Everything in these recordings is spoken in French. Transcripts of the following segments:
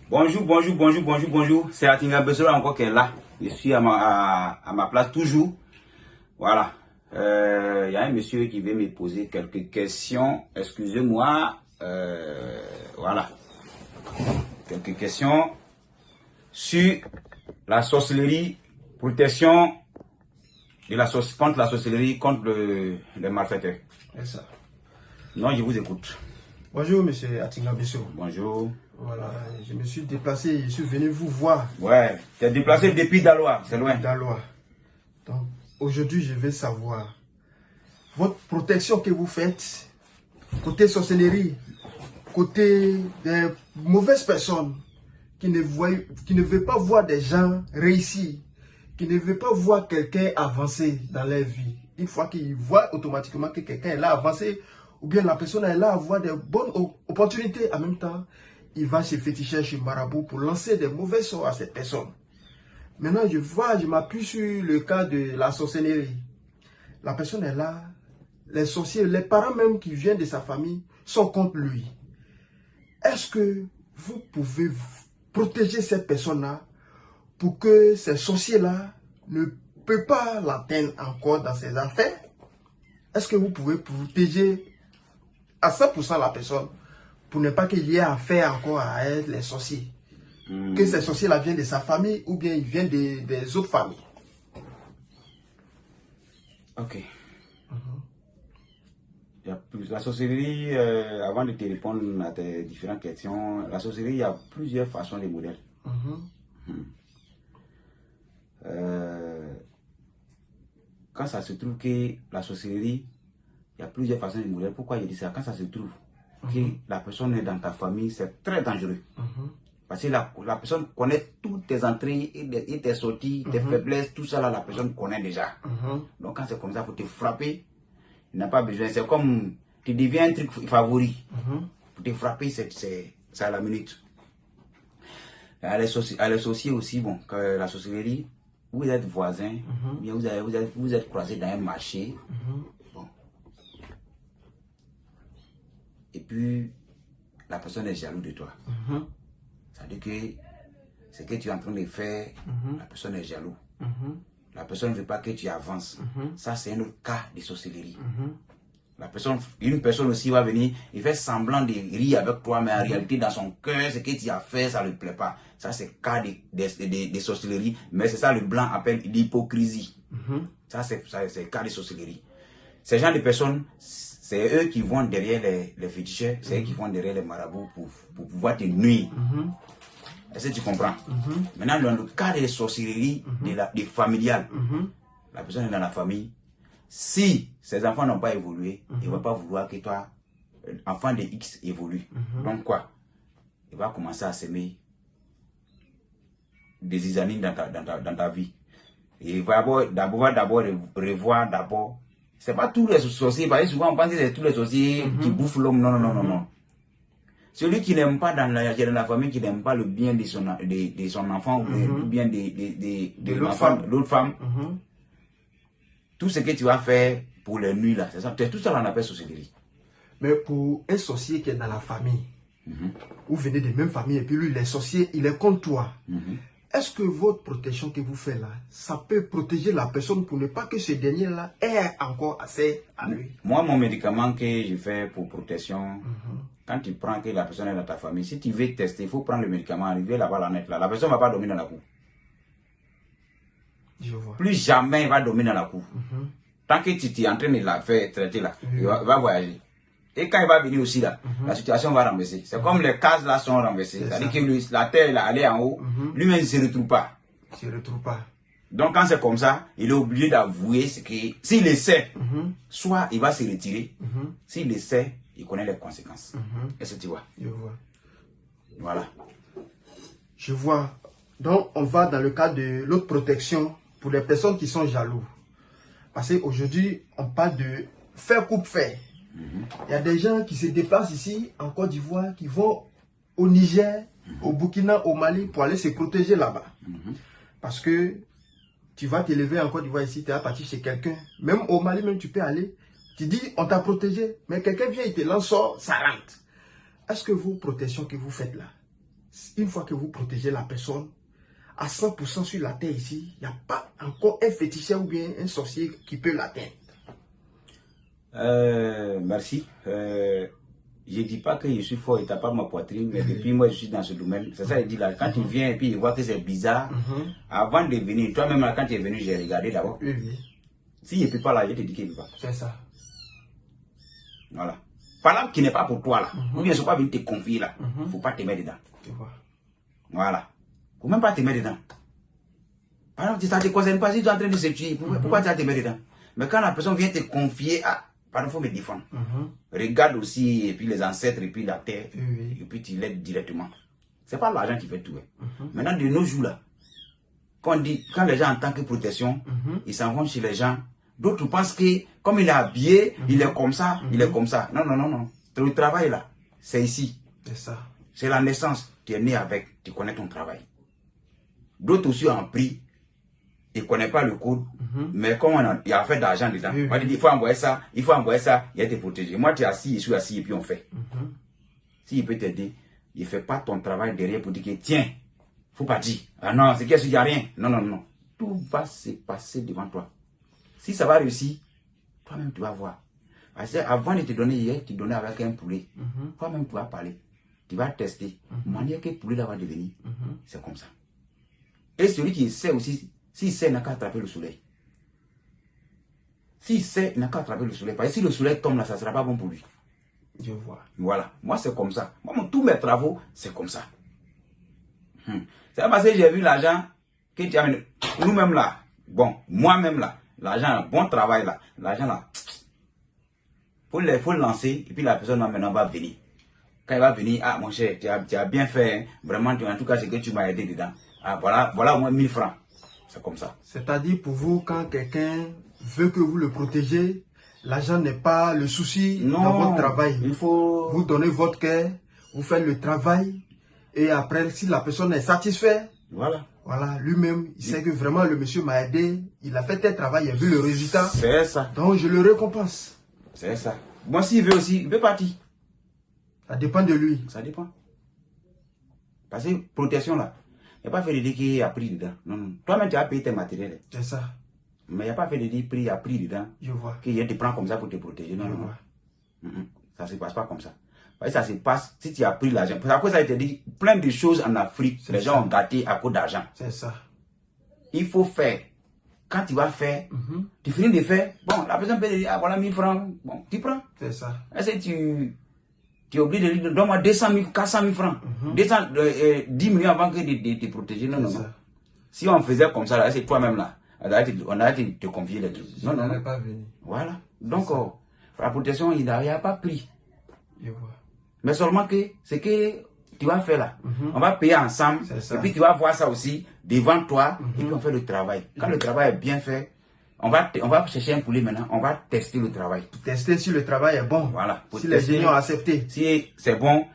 Bonjour. C'est Atinga Bessola encore qui est là. Je suis à ma place toujours. Voilà. Il y a un monsieur qui veut me poser quelques questions. Excusez-moi. Voilà. Quelques questions sur la sorcellerie, protection de la contre la sorcellerie, contre les malfaiteurs. C'est ça. Non, je vous écoute. Bonjour, monsieur Atinga Besso. Bonjour. Voilà, je me suis déplacé, je suis venu vous voir. Ouais, tu es déplacé depuis Daloa, c'est loin. Daloa. Donc, aujourd'hui, je vais savoir votre protection que vous faites, côté sorcellerie, côté des mauvaises personnes qui ne veulent pas voir des gens réussir, qui ne veulent pas voir quelqu'un avancer dans leur vie. Une fois qu'ils voient automatiquement que quelqu'un est là avancé, ou bien la personne est là à avoir des bonnes opportunités, en même temps, il va se féticher chez Marabout pour lancer des mauvais sorts à cette personne. Maintenant, je m'appuie sur le cas de la sorcellerie. La personne est là, les sorciers, les parents même qui viennent de sa famille sont contre lui. Est-ce que vous pouvez protéger cette personne-là pour que ces sorciers-là ne peuvent pas l'atteindre encore dans ses affaires? Est-ce que vous pouvez protéger à 100% la personne pour ne pas qu'il y ait affaire encore à elle, les sorciers? Que ces sorciers-là viennent de sa famille ou bien ils viennent des autres familles? Ok. La sorcellerie, avant de te répondre à tes différentes questions, la sorcellerie, il y a plusieurs façons de modèles. Quand ça se trouve que la sorcellerie, il y a plusieurs façons de modèles. Pourquoi je dis ça? Quand ça se trouve que la personne est dans ta famille, c'est très dangereux. Parce que la personne connaît toutes tes entrées et tes sorties, tes faiblesses, tout ça là, la personne connaît déjà. Donc quand c'est comme ça, il faut te frapper. Il n'a pas besoin. C'est comme tu deviens un truc favori. Pour te frapper, c'est à la minute. À les sorciers aussi, bon, que la sorcellerie, vous êtes voisins, bien vous êtes croisés dans un marché. Bon. Et puis, la personne est jalouse de toi. Ça veut dire que ce que tu es en train de faire, la personne est jalouse. La personne ne veut pas que tu avances. Ça, c'est un autre cas de sorcellerie. Une personne aussi va venir, il fait semblant de rire avec toi, mais en réalité, dans son cœur, ce que tu as fait, ça ne lui plaît pas. Ça, c'est cas de sorcellerie, mais c'est ça le blanc appelle l'hypocrisie. Ça, c'est cas de sorcellerie. Ces gens de personnes, c'est eux qui vont derrière les féticheurs, c'est eux qui vont derrière les marabouts pour pouvoir te nuire. Est-ce que tu comprends? Maintenant, dans le cas de sorcellerie de familiale, la personne est dans la famille. Si ses enfants n'ont pas évolué, il ne va pas vouloir que toi, enfant de X, évolue. Donc quoi? Il va commencer à s'aimer des isanines dans ta vie. Et il va d'abord revoir d'abord. C'est pas tous les sorciers, parce que souvent on pense que c'est tous les sorciers qui bouffent l'homme. Non. Celui qui n'aime pas dans la famille, qui n'aime pas le bien de son enfant ou le bien de l'autre femme, tout ce que tu vas faire pour les nuits là, c'est ça. Tout ça on appelle sorcellerie. Mais pour un sorcier qui est dans la famille, vous venez des mêmes familles et puis lui, les sorciers, il est contre toi. Est-ce que votre protection que vous faites là, ça peut protéger la personne pour ne pas que ce dernier-là ait encore assez à lui? Moi, mon médicament que je fais pour protection, quand tu prends que la personne est dans ta famille, si tu veux tester, il faut prendre le médicament, arriver là-bas, la mettre là. La personne ne va pas dormir dans la cour. Je vois. Plus jamais il va dormir dans la cour. Tant que tu es en train de la faire traiter là, il va voyager. Et quand il va venir aussi là, la situation va renverser. C'est comme les cases là sont renversées. C'est-à-dire que la terre là, elle est en haut, lui-même il ne se retrouve pas. Il ne se retrouve pas. Donc quand c'est comme ça, il est obligé d'avouer ce que s'il le sait, soit il va se retirer, s'il le sait, il connaît les conséquences. Est-ce que tu vois? Je vois. Voilà. Je vois. Donc on va dans le cas de l'autre protection pour les personnes qui sont jaloux. Parce qu'aujourd'hui, on parle de faire coupe-faire. Il y a des gens qui se déplacent ici en Côte d'Ivoire, qui vont au Niger, au Burkina, au Mali pour aller se protéger là-bas. Parce que tu vas t'élever en Côte d'Ivoire ici, tu vas partir chez quelqu'un. Même au Mali, même tu peux aller. Tu dis, on t'a protégé, mais quelqu'un vient, il te lance, ça rentre. Est-ce que vos protections que vous faites là, une fois que vous protégez la personne, à 100% sur la terre ici, il n'y a pas encore un féticheur ou bien un sorcier qui peut l'atteindre. Merci. Je ne dis pas que je suis fort et tu n'as pas ma poitrine, mais depuis moi je suis dans ce domaine. C'est ça, il dit là, quand tu viens et puis il voit que c'est bizarre, avant de venir, toi-même là, quand tu es venu, j'ai regardé d'abord. S'il ne peut pas là, je te dis qu'il ne peut pas. C'est ça. Voilà. Par qui n'est pas pour toi là, ou bien ils ne sont pas venus te confier là, il ne faut pas te mettre dedans. Tu vois. Voilà. Il ne faut même pas te mettre dedans. Par exemple, ça ne te concerne pas si tu es en train de se tuer, pourquoi tu vas te mettre dedans? Mais quand la personne vient te confier, ah, pardon, il faut me défendre. Regarde aussi, et puis les ancêtres, et puis la terre, et puis tu l'aides directement. Ce n'est pas l'argent qui fait tout. Maintenant, de nos jours là, quand les gens en tant que protection, ils s'en vont chez les gens, d'autres pensent que comme il est habillé, il est comme ça, il est comme ça. Non, non, non, non. Le travail là, c'est ici. C'est ça. C'est la naissance. Tu es né avec, tu connais ton travail. D'autres aussi ont pris, ils ne connaissent pas le code, mais comme il y a fait d'argent dedans, on dit il faut envoyer ça, il faut envoyer ça, il y a été protégé. Moi, tu es assis, je suis assis et puis on fait. S'il peut t'aider, il ne fait pas ton travail derrière pour dire que tiens, il ne faut pas dire. Ah non, c'est qu'il n'y a rien. Non, non, non. Tout va se passer devant toi. Si ça va réussir, toi-même tu vas voir. Parce que avant de te donner hier, tu donnais avec un poulet. Toi-même tu vas parler. Tu vas tester. Manière que le poulet là va devenir. C'est comme ça. Et celui qui sait aussi, s'il sait, il n'a qu'à attraper le soleil. S'il sait, il n'a qu'à attraper le soleil. Parce que si le soleil tombe là, ça ne sera pas bon pour lui. Je vois. Voilà. Moi, c'est comme ça. Moi, tous mes travaux, c'est comme ça. C'est parce que j'ai vu l'argent que tu as. Nous-mêmes là. Bon, moi-même là. L'argent, bon travail là. L'argent là. Faut le lancer. Et puis la personne là, maintenant va venir. Quand il va venir, ah mon cher, tu as bien fait. Hein. Vraiment, en tout cas, c'est que tu m'as aidé dedans. Ah, voilà au moins 1000 francs. C'est comme ça. C'est-à-dire pour vous, quand quelqu'un veut que vous le protégez, l'argent n'est pas le souci dans votre travail. Il faut... Vous donnez votre cœur, vous faites le travail, et après, si la personne est satisfaite, voilà, lui-même, il sait que vraiment le monsieur m'a aidé, il a fait tel travail, il a vu le résultat. C'est ça. Donc je le récompense. C'est ça. Moi, s'il veut aussi, il veut partir. Ça dépend de lui. Ça dépend. Parce que protection là, il n'y a pas fait de dire qu'il a pris dedans. Non, non. Toi-même, tu as payé tes matériels. C'est ça. Mais il n'y a pas fait de dire qu'il a pris dedans. Je vois. Qu'il te prend comme ça pour te protéger. Non, Je non. vois. Ça ne se passe pas comme ça. Parce que ça se passe si tu as pris l'argent. Parce que ça a été dit, plein de choses en Afrique, les gens ont gâté à cause d'argent. C'est ça. Il faut faire. Quand tu vas faire, tu finis de faire. Bon, la personne peut te dire, ah voilà 1000 francs. Bon, tu prends. C'est ça. Est-ce que tu es obligé de dire, donne-moi 200 000, 400 000 francs. 10 millions avant que de te protéger. Non, non, non. Si on faisait comme ça, c'est toi-même là. On a été te confier les trucs. Non, non, non. Pas venu. Voilà. Donc, la protection, il n'y a pas pris. Je vois. Mais seulement que ce que tu vas faire là, on va payer ensemble. Et puis tu vas voir ça aussi devant toi. Et puis on fait le travail. Quand le travail est bien fait, on va chercher un poulet maintenant. On va tester le travail. Tester si le travail est bon. Voilà. Si les génies ont accepté. Si c'est bon,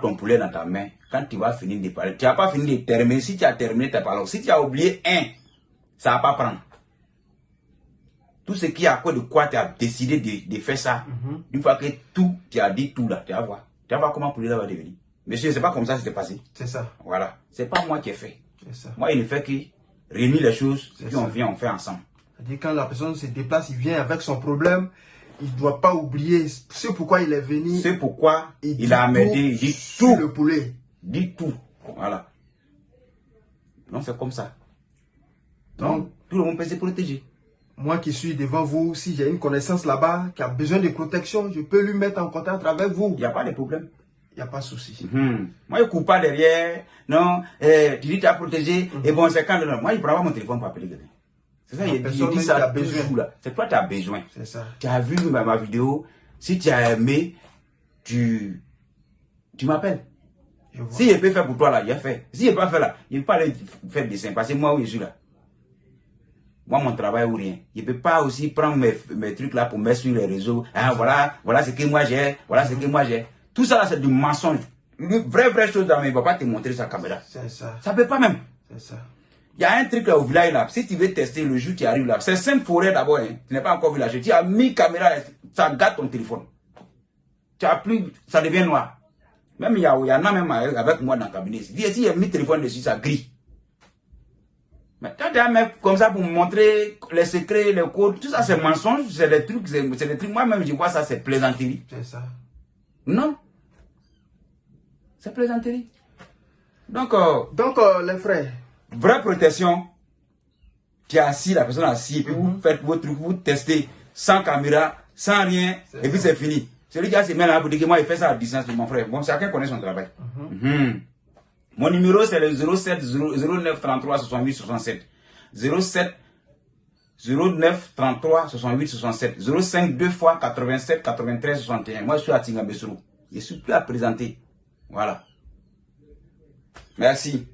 ton poulet dans ta main. Quand tu vas finir de parler, tu n'as pas fini de terminer. Si tu as terminé ta parole, si tu as oublié un, ça ne va pas prendre. Tout ce qui est à quoi de quoi tu as décidé de faire ça, une fois que tu as dit tout là, tu vas voir. Tu vas voir comment le poulet va devenir. Monsieur, c'est pas comme ça que c'est passé. C'est ça. Voilà. C'est pas moi qui ai fait. C'est ça. Moi, il ne fait que réunir les choses, puis on vient, on fait ensemble. C'est-à-dire quand la personne se déplace, il vient avec son problème, il ne doit pas oublier ce pourquoi il est venu. C'est pourquoi il a aidé, il dit tout. Le poulet. Dit tout. Voilà. Donc c'est comme ça. Donc tout le monde peut se protéger. Moi qui suis devant vous, si j'ai une connaissance là-bas qui a besoin de protection, je peux lui mettre en contact avec vous. Il n'y a pas de problème. Il n'y a pas de souci. Moi, je ne cours pas derrière. Non, tu dis que tu as protégé. Et bon, c'est quand moi, je ne prends pas mon téléphone pour appeler quelqu'un. C'est ça, il dit ça toujours là. C'est toi, tu as besoin. C'est ça. Tu as vu ma vidéo. Si tu as aimé, tu m'appelles. Si je peux faire pour toi là, il a fait. Si je ne peux pas faire là, je ne peux pas aller faire dessin. Parce que moi, oui, je suis là. Moi, mon travail ou rien. Je ne peux pas aussi prendre mes trucs là pour mettre sur les réseaux. Ah, voilà ce que moi j'ai. Voilà ce que moi j'ai. Tout ça là, c'est du mensonge. Une vraie chose dans il ne va pas te montrer sa caméra. C'est ça. Ça ne peut pas même. C'est ça. Il y a un truc là au village là. Si tu veux tester le jour où tu arrives là, c'est 5 forêts d'abord. Hein. Tu n'es pas encore village. Tu as mis caméra, ça gâte ton téléphone. Tu as plus, ça devient noir. Même il y en a même avec moi dans le cabinet. Si il y a mis le téléphone dessus, ça grille. Mais quand tu as un mec comme ça pour me montrer les secrets, les codes, tout ça c'est mensonge, c'est des trucs, moi-même je vois ça, c'est plaisanterie. C'est ça. Non. C'est plaisanterie. Donc, les frères. Vraie protection, tu es assis, la personne est assise, et puis vous faites vos trucs, vous testez, sans caméra, sans rien, et puis c'est fini. Celui qui a ses mains là pour dire que moi il fait ça à distance de mon frère. Bon, chacun connaît son travail. Mon numéro c'est le 07 09 33 68 67. 07 09 33 68 67. 05 2 fois 87 93 61. Moi je suis à Tingabesrou. Je suis plus à présenter. Voilà. Merci.